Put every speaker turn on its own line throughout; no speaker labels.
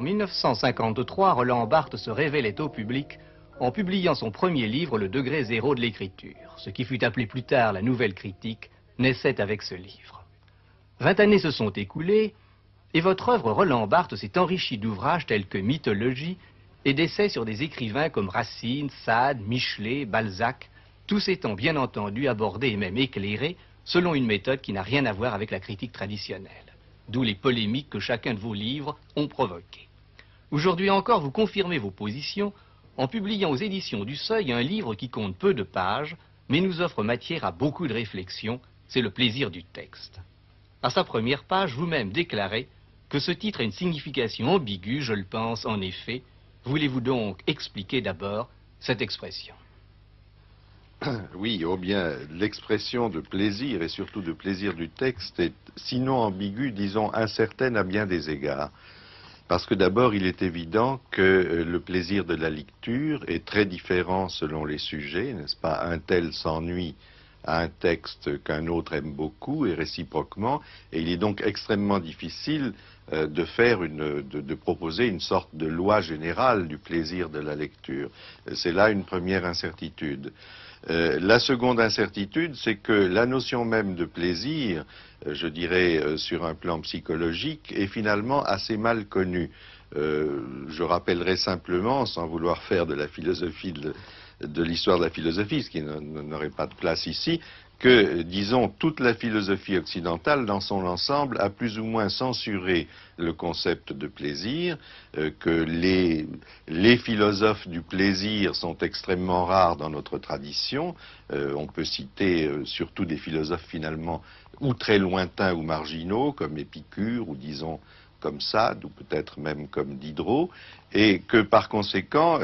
En 1953, Roland Barthes se révélait au public en publiant son premier livre, Le degré zéro de l'écriture. Ce qui fut appelé plus tard la Nouvelle Critique naissait avec ce livre. 20 années se sont écoulées et votre œuvre Roland Barthes s'est enrichie d'ouvrages tels que Mythologie et d'essais sur des écrivains comme Racine, Sade, Michelet, Balzac, tous étant bien entendu abordés et même éclairés selon une méthode qui n'a rien à voir avec la critique traditionnelle. D'où les polémiques que chacun de vos livres ont provoquées. Aujourd'hui encore, vous confirmez vos positions en publiant aux éditions du Seuil un livre qui compte peu de pages, mais nous offre matière à beaucoup de réflexions, c'est le plaisir du texte. À sa première page, vous-même déclarez que ce titre a une signification ambiguë, je le pense en effet. Voulez-vous donc expliquer d'abord cette expression?
Oui, oh bien, l'expression de plaisir, et surtout de plaisir du texte, est sinon ambiguë, disons incertaine à bien des égards. Parce que d'abord, il est évident que le plaisir de la lecture est très différent selon les sujets, n'est-ce pas? Un tel s'ennuie à un texte qu'un autre aime beaucoup, et réciproquement, et il est donc extrêmement difficile de proposer une sorte de loi générale du plaisir de la lecture. C'est là une première incertitude. La seconde incertitude, c'est que la notion même de plaisir, je dirais sur un plan psychologique, est finalement assez mal connue. Je rappellerai simplement, sans vouloir faire de la philosophie de l'histoire de la philosophie, ce qui n'aurait pas de place ici, que, disons, toute la philosophie occidentale, dans son ensemble, a plus ou moins censuré le concept de plaisir, que les philosophes du plaisir sont extrêmement rares dans notre tradition. On peut citer surtout des philosophes finalement ou très lointains ou marginaux, comme Épicure, ou disons comme Sade, ou peut-être même comme Diderot, et que par conséquent,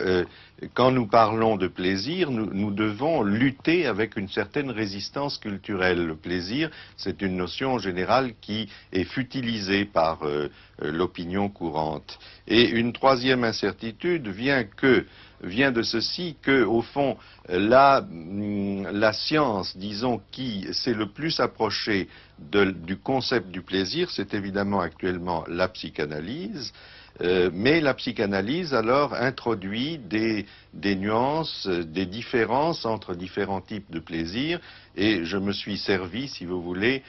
quand nous parlons de plaisir, nous devons lutter avec une certaine résistance culturelle. Le plaisir, c'est une notion générale qui est futilisée par l'opinion courante. Et une troisième incertitude vient de ceci que, au fond, la science, disons, qui s'est le plus approchée du concept du plaisir, c'est évidemment actuellement la psychanalyse. Mais la psychanalyse alors introduit des nuances, des différences entre différents types de plaisir, et je me suis servi, si vous voulez,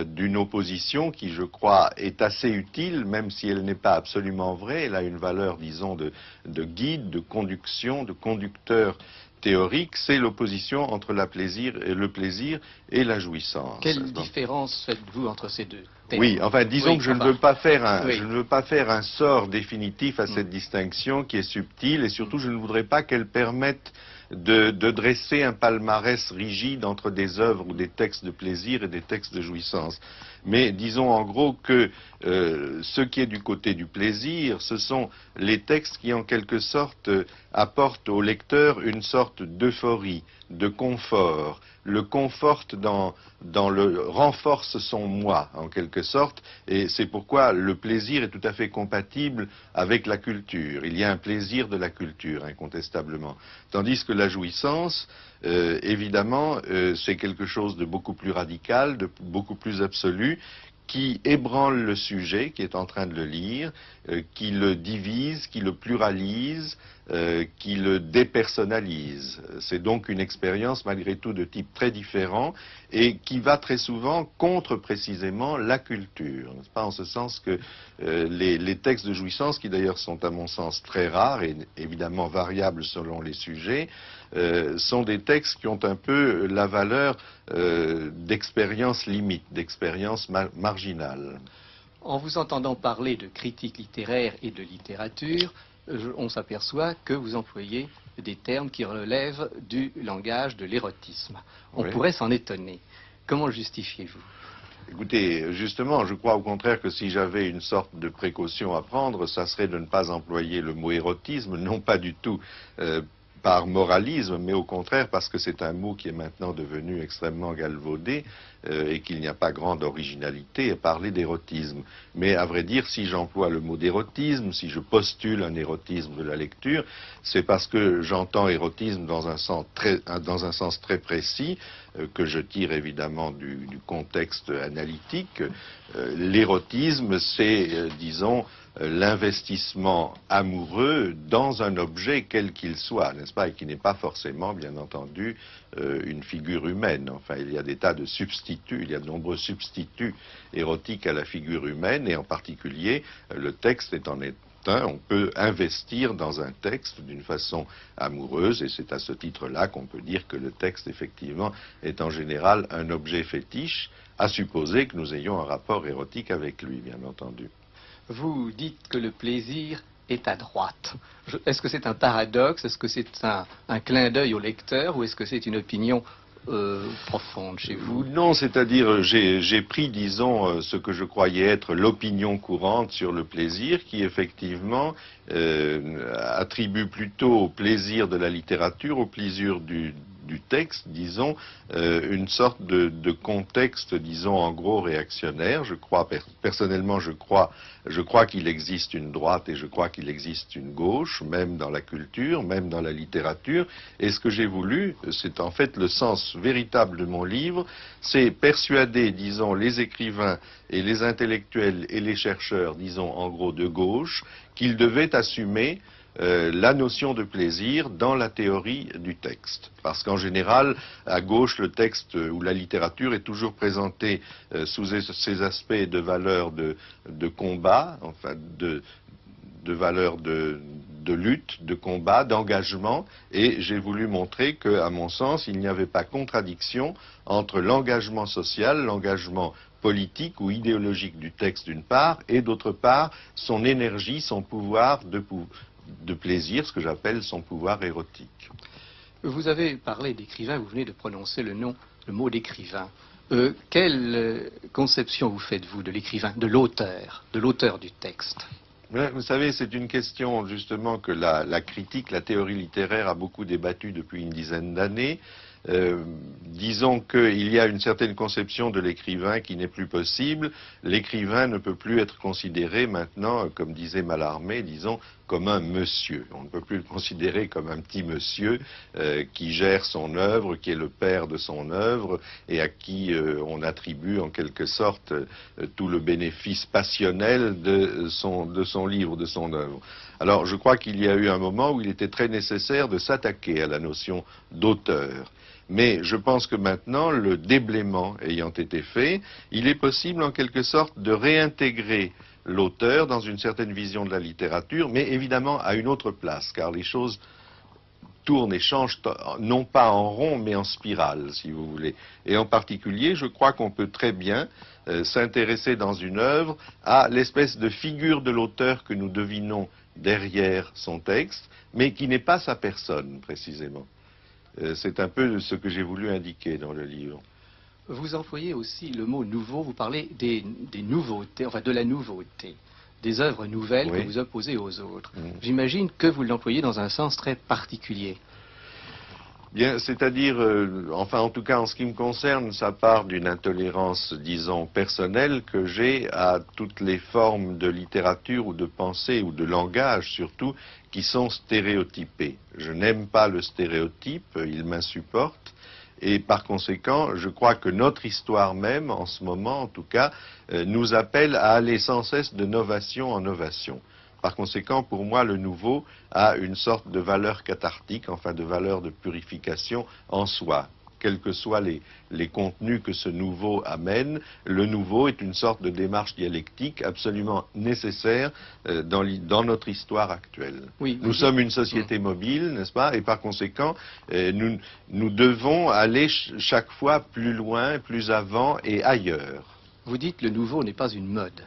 d'une opposition qui, je crois, est assez utile, même si elle n'est pas absolument vraie. Elle a une valeur, disons, de guide, de conduction, de conducteur théorique. C'est l'opposition entre le plaisir et la jouissance.
Quelle différence faites-vous entre ces deux termes?
Oui, enfin, disons que je ne veux pas faire un sort définitif à
Mm.
cette distinction qui est subtile, et surtout je ne voudrais pas qu'elle permette de dresser un palmarès rigide entre des œuvres ou des textes de plaisir et des textes de jouissance. Mais disons en gros que ce qui est du côté du plaisir, ce sont les textes qui en quelque sorte apportent au lecteur une sorte d'euphorie, de confort, le conforte renforce son moi en quelque sorte, et c'est pourquoi le plaisir est tout à fait compatible avec la culture. Il y a un plaisir de la culture incontestablement, tandis que la jouissance, évidemment, c'est quelque chose de beaucoup plus radical, de beaucoup plus absolu, qui ébranle le sujet qui est en train de le lire, qui le divise, qui le pluralise, qui le dépersonnalise. C'est donc une expérience malgré tout de type très différent et qui va très souvent contre précisément la culture, n'est-ce pas, en ce sens que les textes de jouissance, qui d'ailleurs sont à mon sens très rares et évidemment variables selon les sujets, sont des textes qui ont un peu la valeur d'expérience limite, d'expérience marginale.
En vous entendant parler de critique littéraire et de littérature, on s'aperçoit que vous employez des termes qui relèvent du langage de l'érotisme. On
Oui.
pourrait s'en étonner. Comment le justifiez-vous?
Écoutez, justement, je crois au contraire que si j'avais une sorte de précaution à prendre, ça serait de ne pas employer le mot érotisme, non pas du tout par moralisme, mais au contraire parce que c'est un mot qui est maintenant devenu extrêmement galvaudé et qu'il n'y a pas grande originalité à parler d'érotisme. Mais à vrai dire, si j'emploie le mot d'érotisme, si je postule un érotisme de la lecture, c'est parce que j'entends érotisme dans un sens très précis, que je tire évidemment du contexte analytique. L'érotisme, c'est, disons, l'investissement amoureux dans un objet quel qu'il soit, n'est-ce pas, et qui n'est pas forcément, bien entendu, une figure humaine. Enfin, il y a des tas de substituts, il y a de nombreux substituts érotiques à la figure humaine, et en particulier, le texte est en état. On peut investir dans un texte d'une façon amoureuse, et c'est à ce titre-là qu'on peut dire que le texte, effectivement, est en général un objet fétiche, à supposer que nous ayons un rapport érotique avec lui, bien entendu.
Vous dites que le plaisir est à droite. Est-ce que c'est un paradoxe? Est-ce que c'est un clin d'œil au lecteur? Ou est-ce que c'est une opinion profonde chez vous?
Non, c'est-à-dire j'ai pris, disons, ce que je croyais être l'opinion courante sur le plaisir, qui effectivement attribue plutôt au plaisir de la littérature, au plaisir du texte, disons, une sorte de contexte, disons, en gros réactionnaire. Je crois, personnellement, je crois qu'il existe une droite et je crois qu'il existe une gauche, même dans la culture, même dans la littérature. Et ce que j'ai voulu, c'est en fait le sens véritable de mon livre, c'est persuader, disons, les écrivains et les intellectuels et les chercheurs, disons, en gros, de gauche, qu'ils devaient assumer la notion de plaisir dans la théorie du texte. Parce qu'en général, à gauche, le texte ou la littérature est toujours présentée sous ces aspects de valeur de combat, enfin de valeur de lutte, de combat, d'engagement, et j'ai voulu montrer que, à mon sens, il n'y avait pas contradiction entre l'engagement social, l'engagement politique ou idéologique du texte d'une part, et d'autre part, son énergie, son pouvoir de plaisir, ce que j'appelle son pouvoir érotique.
Vous avez parlé d'écrivain, vous venez de prononcer le mot d'écrivain. Quelle conception vous faites-vous de l'écrivain, de l'auteur du texte?
Vous savez, c'est une question justement que la critique, la théorie littéraire a beaucoup débattu depuis une dizaine d'années. Disons qu'il y a une certaine conception de l'écrivain qui n'est plus possible. L'écrivain ne peut plus être considéré maintenant, comme disait Mallarmé, disons, comme un monsieur. On ne peut plus le considérer comme un petit monsieur qui gère son œuvre, qui est le père de son œuvre et à qui on attribue en quelque sorte tout le bénéfice passionnel de son livre, de son œuvre. Alors je crois qu'il y a eu un moment où il était très nécessaire de s'attaquer à la notion d'auteur. Mais je pense que maintenant, le déblaiement ayant été fait, il est possible en quelque sorte de réintégrer l'auteur dans une certaine vision de la littérature, mais évidemment à une autre place, car les choses tournent et changent non pas en rond, mais en spirale, si vous voulez. Et en particulier, je crois qu'on peut très bien s'intéresser dans une œuvre à l'espèce de figure de l'auteur que nous devinons derrière son texte, mais qui n'est pas sa personne, précisément. C'est un peu ce que j'ai voulu indiquer dans le livre.
Vous employez aussi le mot nouveau, vous parlez des nouveautés, enfin de la nouveauté, des œuvres nouvelles que vous opposez aux autres. J'imagine que vous l'employez dans un sens très particulier.
Bien, c'est-à-dire, enfin en tout cas en ce qui me concerne, ça part d'une intolérance, disons, personnelle que j'ai à toutes les formes de littérature ou de pensée ou de langage surtout qui sont stéréotypées. Je n'aime pas le stéréotype, il m'insupporte. Et par conséquent, je crois que notre histoire même, en ce moment en tout cas, nous appelle à aller sans cesse de novation en novation. Par conséquent, pour moi, le nouveau a une sorte de valeur cathartique, enfin de valeur de purification en soi. Quels que soient les contenus que ce nouveau amène, le nouveau est une sorte de démarche dialectique absolument nécessaire dans notre histoire actuelle.
Oui,
nous sommes une société mobile, n'est-ce pas? Et par conséquent, nous devons aller chaque fois plus loin, plus avant et ailleurs.
Vous dites le nouveau n'est pas une mode.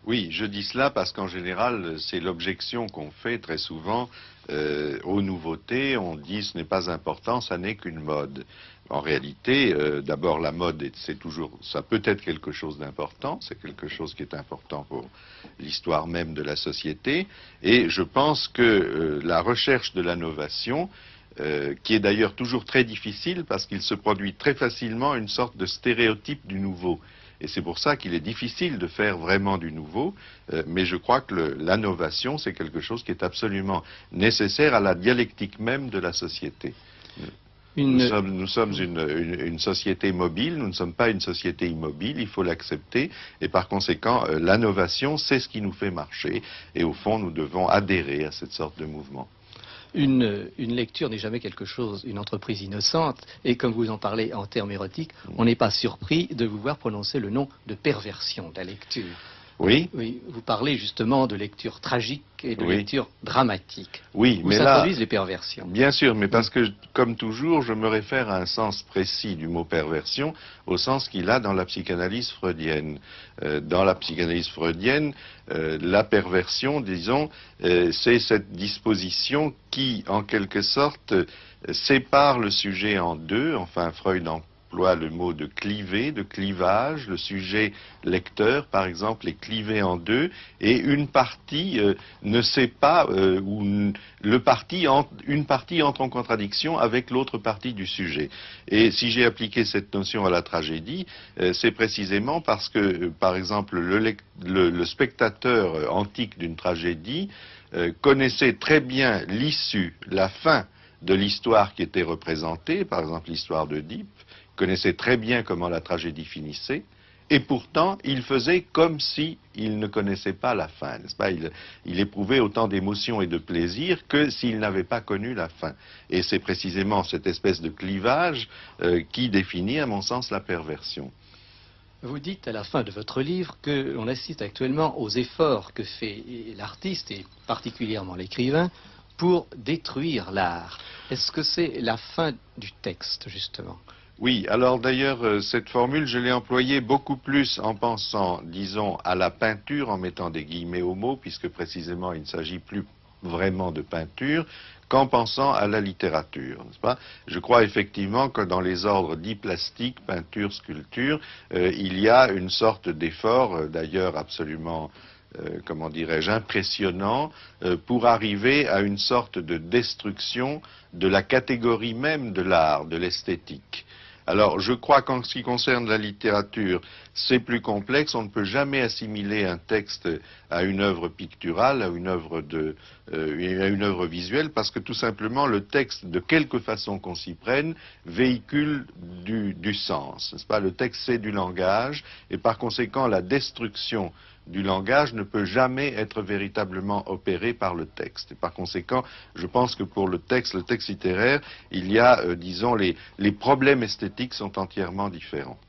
Oui, je dis cela parce qu'en général, c'est l'objection qu'on fait très souvent aux nouveautés. On dit ce n'est pas important, ça n'est qu'une mode. En réalité, d'abord la mode, ça peut être quelque chose d'important, c'est quelque chose qui est important pour l'histoire même de la société. Et je pense que la recherche de l'innovation, qui est d'ailleurs toujours très difficile parce qu'il se produit très facilement une sorte de stéréotype du nouveau. Et c'est pour ça qu'il est difficile de faire vraiment du nouveau, mais je crois que l'innovation, c'est quelque chose qui est absolument nécessaire à la dialectique même de la société. Nous sommes une société mobile, nous ne sommes pas une société immobile, il faut l'accepter, et par conséquent, l'innovation, c'est ce qui nous fait marcher, et au fond, nous devons adhérer à cette sorte de mouvement.
Une lecture n'est jamais quelque chose, une entreprise innocente, et comme vous en parlez en termes érotiques, on n'est pas surpris de vous voir prononcer le nom de perversion de la lecture.
Oui.
Oui, vous parlez justement de lecture tragique et de
Oui.
lecture dramatique.
Oui,
Où
mais là,
s'introduisent les perversions.
bien sûr, mais parce que, comme toujours, je me réfère à un sens précis du mot perversion, au sens qu'il a dans la psychanalyse freudienne. Dans la psychanalyse freudienne, la perversion, disons, c'est cette disposition qui, en quelque sorte, sépare le sujet en deux. Enfin, Freud emploie le mot de cliver, de clivage. Le sujet lecteur, par exemple, est clivé en deux, et une partie ne sait pas, ou une partie entre en contradiction avec l'autre partie du sujet. Et si j'ai appliqué cette notion à la tragédie, c'est précisément parce que, par exemple, le spectateur antique d'une tragédie connaissait très bien l'issue, la fin de l'histoire qui était représentée, par exemple l'histoire d'Œdipe, connaissait très bien comment la tragédie finissait, et pourtant il faisait comme si il ne connaissait pas la fin, n'est-ce pas? Il éprouvait autant d'émotion et de plaisir que s'il n'avait pas connu la fin. Et c'est précisément cette espèce de clivage qui définit, à mon sens, la perversion.
Vous dites à la fin de votre livre que l'on assiste actuellement aux efforts que fait l'artiste, et particulièrement l'écrivain, pour détruire l'art. Est-ce que c'est la fin du texte, justement?
Oui, alors d'ailleurs, cette formule, je l'ai employée beaucoup plus en pensant, disons, à la peinture, en mettant des guillemets au mot, puisque précisément il ne s'agit plus vraiment de peinture, qu'en pensant à la littérature, n'est-ce pas? Je crois effectivement que dans les ordres dits plastiques, peinture, sculpture, il y a une sorte d'effort, d'ailleurs absolument comment dirais-je, impressionnant, pour arriver à une sorte de destruction de la catégorie même de l'art, de l'esthétique. Alors, je crois qu'en ce qui concerne la littérature, c'est plus complexe. On ne peut jamais assimiler un texte à une œuvre picturale, à une œuvre visuelle, parce que tout simplement, le texte, de quelque façon qu'on s'y prenne, véhicule du sens, n'est-ce pas? Le texte, c'est du langage, et par conséquent, la destruction du langage ne peut jamais être véritablement opéré par le texte. Et par conséquent, je pense que pour le texte littéraire, il y a, disons, les problèmes esthétiques sont entièrement différents.